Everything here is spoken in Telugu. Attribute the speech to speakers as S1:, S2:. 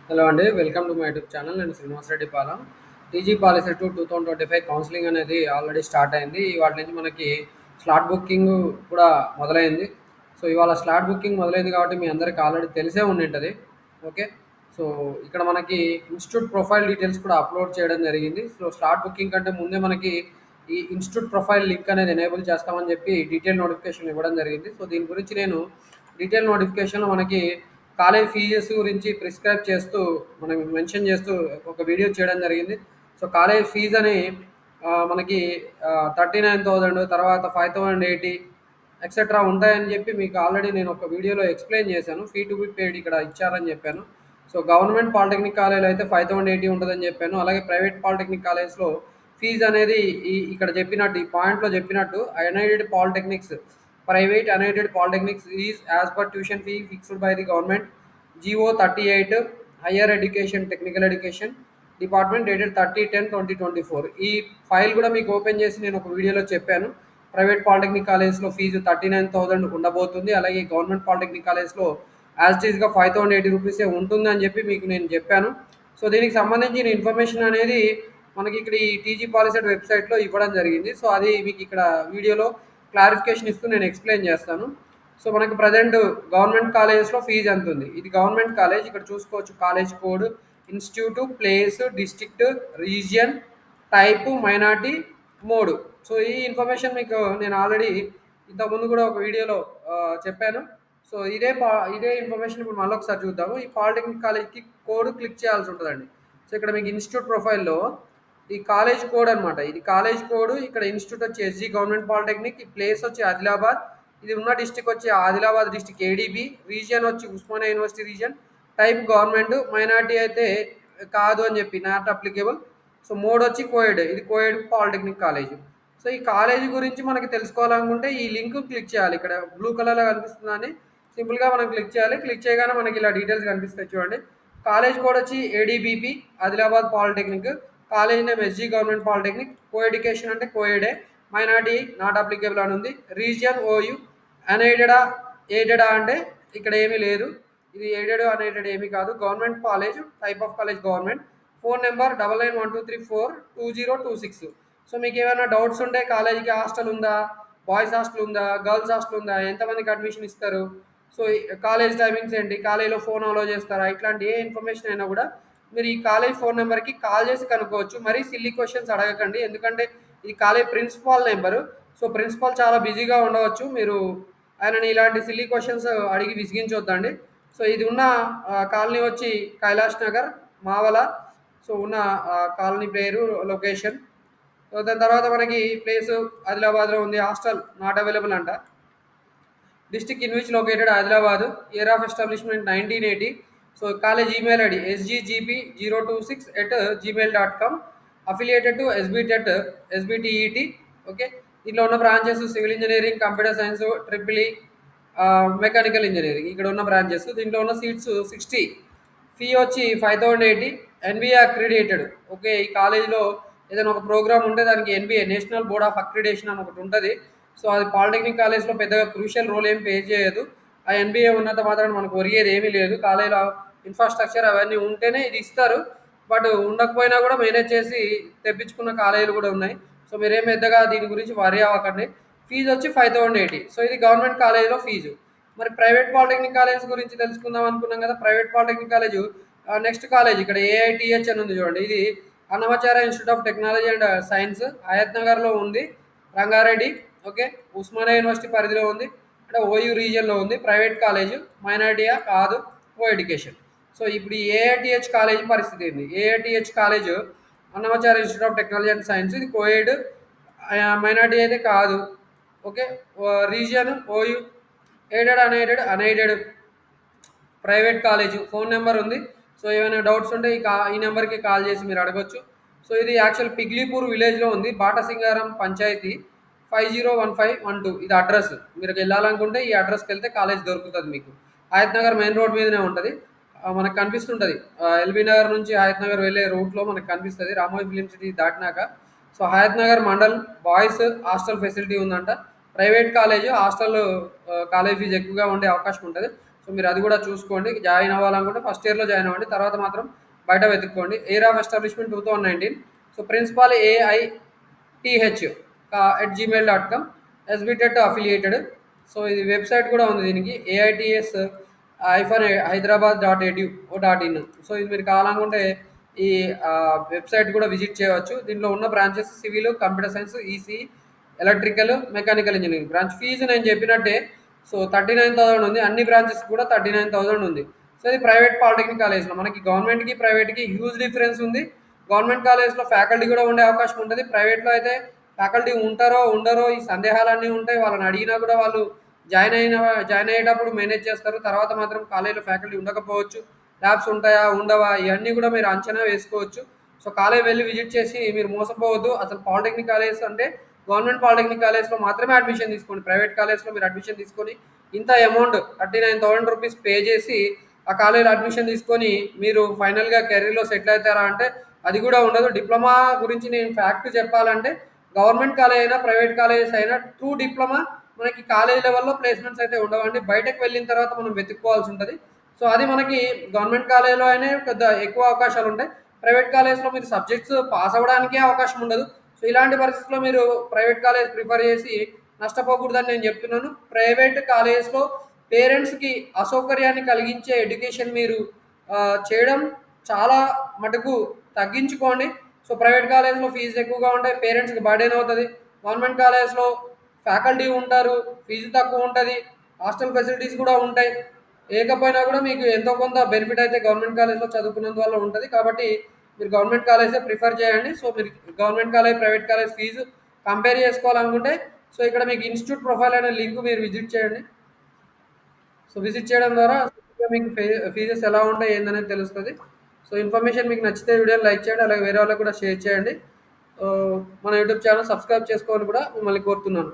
S1: హలో అండి. Welcome to my YouTube channel. నేను Srinivas Reddy Palem. TG policy 2025 counselling అనేది ఆల్రెడీ స్టార్ట్ అయింది. ఇవాటి నుంచి మనకి స్లాట్ బుకింగ్ కూడా మొదలైంది. సో, ఇవాళ స్లాట్ బుకింగ్ మొదలైంది కాబట్టి మీ అందరికి ఆల్రెడీ తెలిసే ఉండింటది. ఓకే. సో, ఇక్కడ మనకి ఇన్‌స్టిట్యూట్ ప్రొఫైల్ డీటెయిల్స్ కూడా అప్‌లోడ్ చేయడం జరిగింది. సో, స్లాట్ బుకింగ్ కంటే ముందే మనకి ఈ ఇన్‌స్టిట్యూట్ ప్రొఫైల్ లింక్ అనేది ఎనేబుల్ చేస్తామని చెప్పి డీటెయిల్ నోటిఫికేషన్ ఇవ్వడం జరిగింది. సో, దీని గురించి నేను డీటెయిల్ నోటిఫికేషన్‌లో మనకి కాలేజ్ ఫీజెస్ గురించి ప్రిస్క్రైబ్ చేస్తూ మనం మెన్షన్ చేస్తూ ఒక వీడియో చేయడం జరిగింది. సో, కాలేజ్ ఫీజ్ అని మనకి 39,000 తర్వాత 5,080 ఎక్సెట్రా ఉంటాయని చెప్పి మీకు ఆల్రెడీ నేను ఒక వీడియోలో ఎక్స్‌ప్లెయిన్ చేశాను. ఫీ టు బి పెయిడ్ ఇక్కడ ఇచ్చారని చెప్పాను. సో, గవర్నమెంట్ పాలిటెక్నిక్ కాలేజ్‌లో అయితే 5,080 ఉంటదని చెప్పాను. అలాగే ప్రైవేట్ పాలిటెక్నిక్ కాలేజ్‌లో ఫీజ్ అనేది ఇక్కడ చెప్పినట్టు ఈ పాయింట్‌లో చెప్పినట్టు unaided polytechnics private unaided polytechnics is as per tuition fee fixed by the government GO 38 higher education technical education department dated 30/10/2024. ఈ ఫైల్ కూడా మీకు ఓపెన్ చేసి నేను ఒక వీడియోలో చెప్పాను. ప్రైవేట్ పాలిటెక్నిక్ కాలేజ్‌లో ఫీజు 39,000 ఉండబోతుంది. అలాగే గవర్నమెంట్ పాలిటెక్నిక్ కాలేజ్‌లో యాజ్ ఇట్ ఈస్‌గా 5,080 రూపీసే ఉంటుందని చెప్పి మీకు నేను చెప్పాను. సో, దీనికి సంబంధించిన ఇన్ఫర్మేషన్ అనేది మనకి ఇక్కడ ఈ టీజీ పాలిసెట్ వెబ్‌సైట్‌లో ఇవ్వడం జరిగింది. సో, అది మీకు ఇక్కడ వీడియోలో క్లారిఫికేషన్ ఇస్తూ నేను ఎక్స్‌ప్లెయిన్ చేస్తాను. సో, మనకి ప్రెజెంట్ గవర్నమెంట్ కాలేజెస్‌లో ఫీజ్ ఎంతుంది? ఇది గవర్నమెంట్ కాలేజ్. ఇక్కడ చూసుకోవచ్చు college code, institute, place, district, region, type, minority, mode. So, ఈ ఇన్ఫర్మేషన్ మీకు నేను ఆల్రెడీ ఇంతకుముందు కూడా ఒక వీడియోలో చెప్పాను. సో, ఇదే ఇన్ఫర్మేషన్ ఇప్పుడు మళ్ళొకసారి చూద్దాము. ఈ పాలిటెక్నిక్ కాలేజ్‌కి కోడ్ క్లిక్ చేయాల్సి ఉంటదండి. సో, ఇక్కడ మీకు ఇన్‌స్టిట్యూట్ ప్రొఫైల్‌లో ఈ కాలేజ్ కోడ్ అనమాట. ఇది కాలేజ్ కోడ్. ఇక్కడ ఇన్‌స్టిట్యూట్ వచ్చి ఎస్‌జీ గవర్నమెంట్ పాలిటెక్నిక్. ఈ ప్లేస్ వచ్చి ఆదిలాబాద్. ఇది ఉన్న డిస్ట్రిక్ట్ వచ్చి ఆదిలాబాద్ డిస్ట్రిక్ట్ ఏడీబీ. రీజియన్ వచ్చి Osmania university region. Type government. Minority అయితే కాదు అని చెప్పి నాట్ అప్లికేబుల్. సో, మోడ్ వచ్చి కోఎడ్. ఇది కోఎడ్ పాలిటెక్నిక్ కాలేజ్. సో, ఈ కాలేజ్ గురించి మనకి తెలుసుకోవాలనుకుంటే ఈ లింక్ క్లిక్ చేయాలి. ఇక్కడ బ్లూ కలర్‌లో కనిపిస్తుందని సింపుల్‌గా మనం క్లిక్ చేయాలి. క్లిక్ చేయగానే మనకి ఇలా డీటెయిల్స్ కనిపిస్తాయి చూడండి. కాలేజ్ కోడ్ వచ్చి ADBP Adilabad polytechnic. College name SG government polytechnic. Co education అంటే కోఎడే. మైనారిటీ నాట్ అప్లికేబుల్ అని ఉంది. Region OU. అన్ఎయిడెడా ఎయిడెడా అంటే ఇక్కడ ఏమీ లేదు. ఇది ఎయిడెడ్ అన్ఎయిడెడ్ ఏమీ కాదు. Government college. Type of college government. Phone number 9912342026. So, మీకు ఏమైనా డౌట్స్ ఉంటే కాలేజీకి హాస్టల్ ఉందా? బాయ్స్ హాస్టల్ ఉందా? గర్ల్స్ హాస్టల్ ఉందా? ఎంతమందికి అడ్మిషన్ ఇస్తారు? సో, ఈ కాలేజ్ టైమింగ్స్ ఏంటి? కాలేజీలో ఫోన్ అలో చేస్తారా? ఇట్లాంటి ఏ ఇన్ఫర్మేషన్ అయినా కూడా మీరు ఈ కాలేజ్ ఫోన్ నెంబర్‌కి కాల్ చేసి కనుక్కోవచ్చు. మరీ సిల్లీ క్వెషన్స్ అడగకండి. ఎందుకంటే ఇది college principal number. So, principal చాలా బిజీగా ఉండవచ్చు. మీరు ఆయనని ఇలాంటి సిల్లీ క్వెషన్స్ అడిగి విసిగించొద్దండి. సో, ఇది ఉన్న కాలనీ వచ్చి కైలాష్ నగర్, మావల. సో, ఉన్న కాలనీ పేరు, లొకేషన్. సో, దాని తర్వాత మనకి ప్లేసు ఆదిలాబాద్‌లో ఉంది. హాస్టల్ నాట్ అవైలబుల్ అంట. District in which located Adilabad. Year of establishment 1980. So, college email ID sggp026@gmail.com. Affiliated to SBTET SBTET. Okay. దీంట్లో ఉన్న branches civil engineering, computer science, triple E, mechanical engineering. ఇక్కడ ఉన్న బ్రాంచెస్. దీంట్లో ఉన్న సీట్స్ 60. ఫీ వచ్చి 5,080. ఎన్బిఏ అక్రిడియేటెడ్. ఓకే. ఈ కాలేజీలో ఏదైనా ఒక ప్రోగ్రామ్ ఉంటే దానికి NBA national board of accreditation అని ఒకటి ఉంటుంది. సో, అది పాలిటెక్నిక్ కాలేజ్‌లో పెద్దగా క్రూషియల్ రోల్ ఏం ప్లే చేయదు. ఆ ఎన్బిఏ ఉన్నంత మాత్రాన మనకు ఒరిగేది ఏమీ లేదు. కాలేజీలో ఇన్‌ఫ్రాస్ట్రక్చర్ అవన్నీ ఉంటేనే ఇది ఇస్తారు. బట్ ఉండకపోయినా కూడా మేనేజ్ చేసి తెప్పించుకున్న కాలేజీలు కూడా ఉన్నాయి. సో, మీరేం పెద్దగా దీని గురించి వర్రీ అవ్వకండి. ఫీజ్ వచ్చి 5,080. సో, ఇది గవర్నమెంట్ కాలేజీలో ఫీజు. మరి ప్రైవేట్ పాలిటెక్నిక్ కాలేజ్ గురించి తెలుసుకుందాం అనుకున్నాం కదా! Private polytechnic college next college ఇక్కడ ఏఐటీహెచ్ అని ఉంది చూడండి. ఇది Annamacharya institute of technology and science Hayat నగర్‌లో ఉంది. రంగారెడ్డి. ఓకే. ఉస్మానియా యూనివర్సిటీ పరిధిలో ఉంది. అంటే ఓయూ రీజియన్‌లో ఉంది. Private college. మైనారిటీయా? కాదు. Co education. సో, ఇప్పుడు ఈ ఏఐటీహెచ్ కాలేజ్ పరిస్థితి ఏంది? AITH college Annamacharya institute of technology and science. ఇది కోఎడ్. మైనారిటీ అయితే కాదు. Okay. Region OU. Aided, unaided, unaided. Private college. Phone number ఉంది. సో, ఏమైనా డౌట్స్ ఉంటే ఈ నెంబర్‌కి కాల్ చేసి మీరు అడగొచ్చు. సో, ఇది యాక్చువల్ పిగ్లీపూర్ విలేజ్‌లో ఉంది. బాటసింగారం పంచాయతీ 501512 ఇది అడ్రస్. మీరెళ్ళాలనుకుంటే ఈ అడ్రస్‌కెళ్తే కాలేజ్ దొరుకుతది మీకు. హయత్ నగర్ మెయిన్ రోడ్ మీదనే ఉంటది. మనకు కనిపిస్తుంటది. ఎల్బీ నగర్ నుంచి హయత్ నగర్ వెళ్ళే రూట్‌లో మనకు కనిపిస్తది. రామోజీ ఫిల్మ్ సిటీ దాటినాక. So, Hayath Nagar mandal boys hostel facility ఉందంట. Private college hostel college fees ఎక్కువగా ఉండే అవకాశం ఉంటది. సో మీరు అది కూడా చూసుకోండి. జాయిన్ అవ్వాలనుకుంటే ఫస్ట్ ఇయర్‌లో జాయిన్ అవ్వండి. తర్వాత మాత్రం బయట వెతుక్కోండి. Year of establishment 2019. So principal AITH@gmail.com, SBTET affiliated. So ఇది వెబ్సైట్ కూడా ఉంది దీనికి, AITS hyderabad.edu.in. సో ఇది మీరు కావాలనుకుంటే ఈ వెబ్సైట్ కూడా విజిట్ చేయవచ్చు. దీంట్లో ఉన్న branches civil, computer science, EC, electrical, mechanical engineering. Branch fees నేను చెప్పినట్టే, సో 39,000 ఉంది. అన్ని బ్రాంచెస్ కూడా 39,000 ఉంది. సో ఇది ప్రైవేట్ పాలిటెక్నిక్ కాలేజ్లో. మనకి గవర్నమెంట్కి ప్రైవేట్కి హ్యూజ్ డిఫరెన్స్ ఉంది. గవర్నమెంట్ కాలేజ్లో ఫ్యాకల్టీ కూడా ఉండే అవకాశం ఉంటుంది. ప్రైవేట్లో అయితే ఫ్యాకల్టీ ఉంటారో ఉండరో ఈ సందేహాలన్నీ ఉంటాయి. వాళ్ళని అడిగినా కూడా వాళ్ళు జాయిన్ అయ్యేటప్పుడు మేనేజ్ చేస్తారు. తర్వాత మాత్రం కాలేజీలో ఫ్యాకల్టీ ఉండకపోవచ్చు, ల్యాబ్స్ ఉంటాయా ఉండవా ఇవన్నీ కూడా మీరు అంచనా వేసుకోవచ్చు. సో కాలేజ్ వెళ్ళి విజిట్ చేసి మీరు మోసపోవద్దు. అసలు పాలిటెక్నిక్ కాలేజ్ అంటే గవర్నమెంట్ పాలిటెక్నిక్ కాలేజ్లో మాత్రమే అడ్మిషన్ తీసుకోండి. ప్రైవేట్ కాలేజ్లో మీరు అడ్మిషన్ తీసుకొని ఇంత అమౌంట్ 39,000 రూపీస్ పే చేసి ఆ కాలేజీలో అడ్మిషన్ తీసుకొని మీరు ఫైనల్గా కెరీర్లో సెటిల్ అవుతారా అంటే అది కూడా ఉండదు. డిప్లొమా గురించి నేను ఫ్యాక్ట్ చెప్పాలంటే గవర్నమెంట్ కాలేజ్ అయినా ప్రైవేట్ కాలేజెస్ అయినా ట్రూ డిప్లొమా మనకి కాలేజ్ లెవెల్లో ప్లేస్మెంట్స్ అయితే ఉండవండి. బయటకు వెళ్ళిన తర్వాత మనం వెతుక్కోవాల్సి ఉంటుంది. సో అది మనకి గవర్నమెంట్ కాలేజ్లో అయినా పెద్ద ఎక్కువ అవకాశాలు ఉంటాయి. ప్రైవేట్ కాలేజ్లో మీరు సబ్జెక్ట్స్ పాస్ అవ్వడానికే అవకాశం ఉండదు. సో ఇలాంటి పరిస్థితుల్లో మీరు ప్రైవేట్ కాలేజ్ ప్రిఫర్ చేసి నష్టపోకూడదని నేను చెప్తున్నాను. ప్రైవేట్ కాలేజ్లో పేరెంట్స్కి అసౌకర్యాన్ని కలిగించే ఎడ్యుకేషన్ మీరు చేయడం చాలా మటుకు తగ్గించుకోండి. సో ప్రైవేట్ కాలేజ్లో ఫీజు ఎక్కువగా ఉంటాయి, పేరెంట్స్కి బర్డెన్ అవుతుంది. గవర్నమెంట్ కాలేజ్లో ఫ్యాకల్టీ ఉంటారు, ఫీజు తక్కువ ఉంటుంది, హాస్టల్ ఫెసిలిటీస్ కూడా ఉంటాయి. ఏకపోయినా కూడా మీకు ఎంతో కొంత బెనిఫిట్ అయితే గవర్నమెంట్ కాలేజ్లో చదువుకున్నందువల్ల ఉంటుంది. కాబట్టి మీరు గవర్నమెంట్ కాలేజే ప్రిఫర్ చేయండి. సో మీరు government college private college fees compare చేసుకోవాలనుకుంటే సో ఇక్కడ మీకు ఇన్స్టిట్యూట్ ప్రొఫైల్ అనే లింక్ మీరు విజిట్ చేయండి. సో విజిట్ చేయడం ద్వారా మీకు ఫీజెస్ ఎలా ఉంటాయి ఏందనేది తెలుస్తుంది. సో ఇన్ఫర్మేషన్ మీకు నచ్చితే వీడియోని లైక్ చేయండి, అలాగే వేరే వాళ్ళకి కూడా షేర్ చేయండి. మన యూట్యూబ్ ఛానల్ సబ్స్క్రైబ్ చేసుకోవాలని కూడా మిమ్మల్ని కోరుతున్నాను.